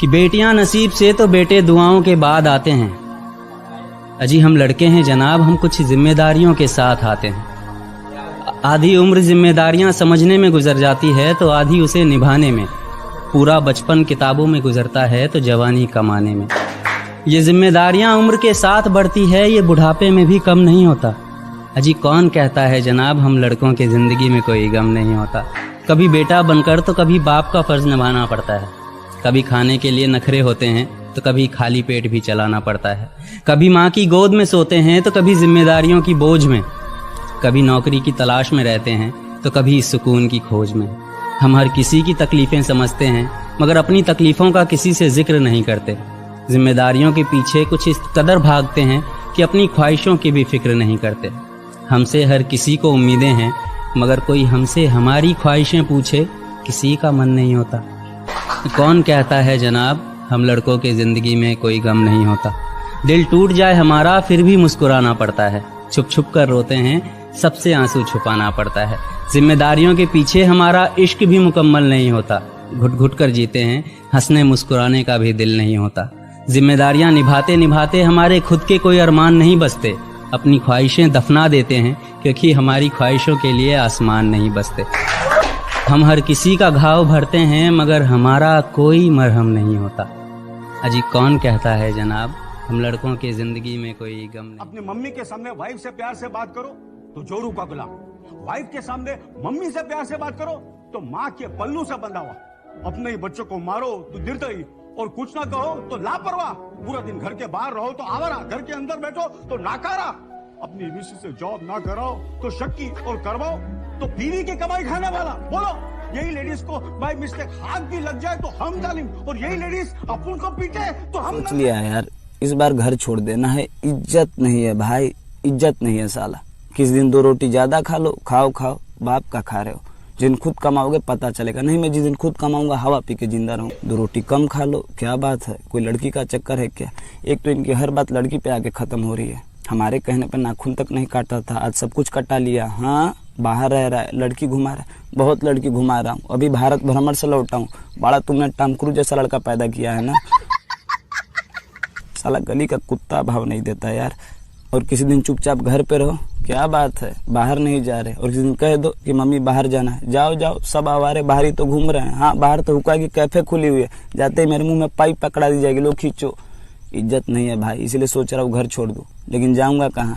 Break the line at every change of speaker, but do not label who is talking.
कि बेटियां नसीब से तो बेटे दुआओं के बाद आते हैं। अजी हम लड़के हैं जनाब, हम कुछ जिम्मेदारियों के साथ आते हैं। आधी उम्र जिम्मेदारियां समझने में गुजर जाती है तो आधी उसे निभाने में। पूरा बचपन किताबों में गुजरता है तो जवानी कमाने में। ये जिम्मेदारियां उम्र के साथ बढ़ती है, ये बुढ़ापे में भी कम नहीं होता। अजी कौन कहता है जनाब हम लड़कों के जिंदगी में कोई गम नहीं होता। कभी बेटा बनकर तो कभी बाप का फर्ज निभाना पड़ता है। कभी खाने के लिए नखरे होते हैं तो कभी खाली पेट भी चलाना पड़ता है। कभी माँ की गोद में सोते हैं तो कभी जिम्मेदारियों की बोझ में। कभी नौकरी की तलाश में रहते हैं तो कभी सुकून की खोज में। हम हर किसी की तकलीफें समझते हैं मगर अपनी तकलीफों का किसी से जिक्र नहीं करते। जिम्मेदारियों के पीछे कुछ इस कदर भागते हैं कि अपनी ख्वाहिशों की भी फिक्र नहीं करते। हमसे हर किसी को उम्मीदें हैं मगर कोई हमसे हमारी ख्वाहिशें पूछे किसी का मन नहीं होता। कौन कहता है जनाब हम लड़कों के जिंदगी में कोई गम नहीं होता। दिल टूट जाए हमारा फिर भी मुस्कुराना पड़ता है। छुप छुप कर रोते हैं सबसे आंसू छुपाना पड़ता है। जिम्मेदारियों के पीछे हमारा इश्क भी मुकम्मल नहीं होता। घुट घुट कर जीते हैं, हंसने मुस्कुराने का भी दिल नहीं होता। जिम्मेदारियां निभाते निभाते हमारे खुद के कोई अरमान नहीं बसते। अपनी ख्वाहिशें दफना देते हैं क्योंकि हमारी ख्वाहिशों के लिए आसमान नहीं बसते। हम हर किसी का घाव भरते हैं मगर हमारा कोई मरहम नहीं होता। अजी कौन कहता है जनाब हम लड़कों के जिंदगी में कोई गम नहीं।
अपनी मम्मी के सामने वाइफ से प्यार से बात करो तो जोरू का गुलाम। वाइफ के सामने मम्मी से प्यार से बात करो तो माँ के पल्लू से बंधा हुआ। अपने ही बच्चों को मारो तो निर्दयी और कुछ ना कहो तो लापरवाह। पूरा दिन घर के बाहर रहो तो आवारा, घर के अंदर बैठो तो नाकारा। अपनी मिसेस से जॉब ना कराओ तो शक्की और करवाओ तो बीवी की कमाई खाने वाला। बोलो यही लेडीज को बाय मिस्टेक हाथ भी लग जाए तो हम जालिम, और यही लेडीज अपन को पीटे तो हम।
सोच लिया यार इस बार घर छोड़ देना है। इज्जत नहीं है भाई, इज्जत नहीं है साला। किस दिन 2 रोटी ज्यादा खा लो, खाओ खाओ बाप का खा रहे हो। जिन खुद कमाओगे पता चलेगा। नहीं मैं जिस दिन खुद कमाऊंगा हवा पी के जिंदा रहूं। 2 रोटी कम खा लो, क्या बात है, कोई लड़की का चक्कर है क्या। एक तो इनकी हर बात लड़की पे आके खत्म हो रही है। हमारे कहने पर नाखून तक नहीं काटा था, आज सब कुछ कटा लिया। हाँ बाहर रह रहा है, लड़की घुमा रहा है, बहुत लड़की घुमा रहा हूँ। अभी भारत भ्रमण से लौटा हूँ। बड़ा तुमने टॉम क्रूज जैसा लड़का पैदा किया है ना। साला गली का कुत्ता भाव नहीं देता यार। और किसी दिन चुपचाप घर पे रहो, क्या बात है बाहर नहीं जा रहे। और किसी दिन कह दो कि मम्मी बाहर जाना है, जाओ जाओ सब आवारे बाहर ही तो घूम रहे हैं। हाँ बाहर तो हुक्का की कैफे खुली हुई है, जाते ही मेरे मुंह में पाइप पकड़ा दी जाएगी, लो खींचो। इज्जत नहीं है भाई, इसलिए सोच रहा हूँ घर छोड़ दूं, लेकिन जाऊंगा कहाँ।